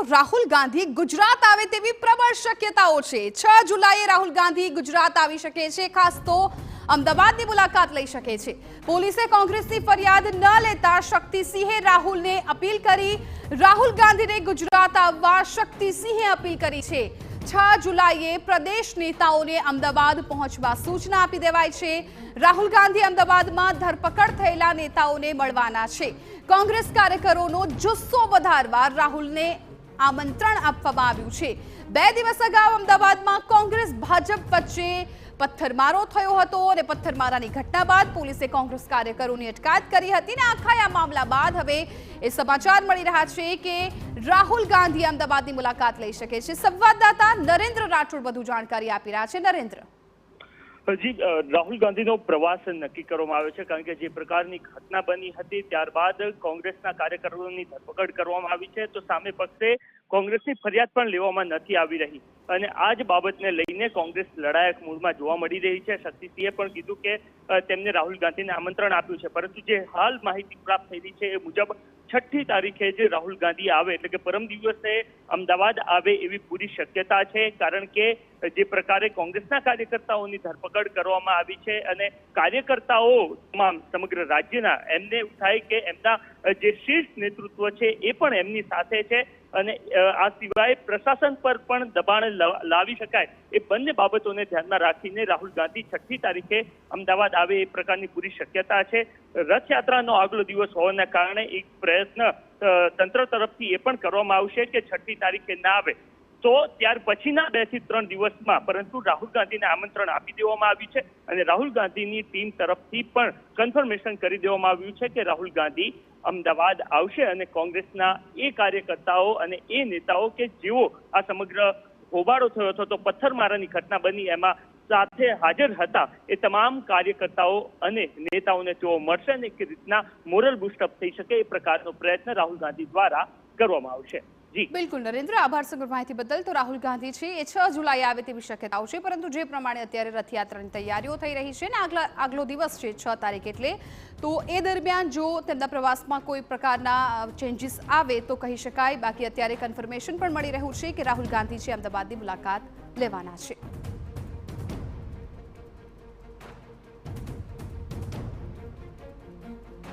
રાહુલ ગાંધી ગુજરાત આવે તેવી પ્રબળ શક્યતાઓ છે। 6 જુલાઈએ રાહુલ ગાંધી ગુજરાત આવી શકે છે, ખાસ તો અમદાવાદની મુલાકાત લઈ શકે છે। પોલીસે કોંગ્રેસની ફરિયાદ ન લેતા શક્તિસિંહે રાહુલને અપીલ કરી। રાહુલ ગાંધીને ગુજરાત આવવા શક્તિસિંહે અપીલ કરી છે। 6 જુલાઈએ પ્રદેશ નેતાઓને અમદાવાદ પહોંચવા સૂચના આપી દેવાઈ છે। રાહુલ ગાંધી અમદાવાદમાં ધરપકડ થયેલા નેતાઓને મળવાના છે। કોંગ્રેસ કાર્યકરોનો જુસ્સો વધારવા રાહુલને આમંત્રણ આપવામાં આવ્યું છે। 2 દિવસ અગાઉ અમદાવાદમાં કોંગ્રેસ ભાજપ વચ્ચે પથ્થરમારો થયો હતો અને પથ્થરમારાની ઘટના બાદ પોલીસે કોંગ્રેસ કાર્યકરોની અટકાયત કરી હતી અને આખા મામલા બાદ હવે એ સમાચાર મળી રહ્યા છે કે રાહુલ ગાંધી અમદાવાદની મુલાકાત લઈ શકે છે। સંવાદદાતા નરેન્દ્ર રાઠોડ વધુ જાણકારી આપી રહ્યા છે। નરેન્દ્ર, જી, રાહુલ ગાંધીનો પ્રવાસ નક્કી કરવામાં આવ્યો છે, કારણ કે જે પ્રકારની ઘટના બની હતી ત્યારબાદ કોંગ્રેસના કાર્યકરોની ધરપકડ કરવામાં આવી છે, તો સામે પક્ષે કોંગ્રેસની ફરિયાદ પણ લેવામાં નથી આવી રહી અને આ જ બાબતને લઈને કોંગ્રેસ લડાયક મૂડમાં જોવા મળી રહી છે। શક્તિસિંહે પણ કીધું કે તેમને રાહુલ ગાંધીને આમંત્રણ આપ્યું છે, પરંતુ જે હાલ માહિતી પ્રાપ્ત થઈ રહી છે એ મુજબ 6મી તારીખે જે રાહુલ ગાંધી આવે એટલે કે પરમ દિવસે અમદાવાદ આવે એવી પૂરી શક્યતા છે, કારણ કે જે પ્રકારે કોંગ્રેસના કાર્યકર્તાઓની ધરપકડ કરવામાં આવી છે અને કાર્યકર્તાઓ તમામ સમગ્ર રાજ્યના એમને એવું થાય કે એમના જે શીર્ષ નેતૃત્વ છે એ પણ એમની સાથે છે અને આ સિવાય પ્રશાસન પર પણ દબાણ લાવી શકાય એ બંને બાબતોને ધ્યાનમાં રાખીને રાહુલ ગાંધી 6મી તારીખે અમદાવાદ આવે એ પ્રકારની પૂરી શક્યતા છે। રથયાત્રાનો આગલો દિવસ હોવાના કારણે એક પ્રયત્ન તંત્ર તરફથી એ પણ કરવામાં આવશે કે 6મી તારીખે ના આવે તો ત્યાર પછીના 2 થી 3 દિવસમાં, પરંતુ રાહુલ ગાંધીને આમંત્રણ આપી દેવામાં આવ્યું છે અને રાહુલ ગાંધીની ટીમ તરફથી પણ કન્ફર્મેશન કરી દેવામાં આવ્યું છે કે રાહુલ ગાંધી અમદાવાદ આવશે અને કોંગ્રેસના એ કાર્યકર્તાઓ અને એ નેતાઓ કે જેઓ આ સમગ્ર હોબાળો થયો હતો તો પથ્થરમારાની ઘટના બની એમાં સાથે હાજર હતા એ તમામ કાર્યકર્તાઓ અને નેતાઓને તેઓ મળશે અને એક રીતના મોરલ બુસ્ટઅપ થઈ શકે એ પ્રકારનો પ્રયત્ન રાહુલ ગાંધી દ્વારા કરવામાં આવશે। બિલકુલ નરેન્દ્ર, આભાર સમગ્ર માહિતી બદલ। તો રાહુલ ગાંધી છે એ 6 જુલાઈ આવે તેવી શક્યતાઓ છે, પરંતુ જે પ્રમાણે અત્યારે રથયાત્રાની તૈયારીઓ થઈ રહી છે ને આગલો દિવસ છે 6 તારીખ એટલે, તો એ દરમિયાન જો તેમના પ્રવાસમાં કોઈ પ્રકારના ચેન્જીસ આવે તો કહી શકાય। બાકી અત્યારે કન્ફર્મેશન પણ મળી રહ્યું છે કે રાહુલ ગાંધી છે અમદાવાદની મુલાકાત લેવાના છે।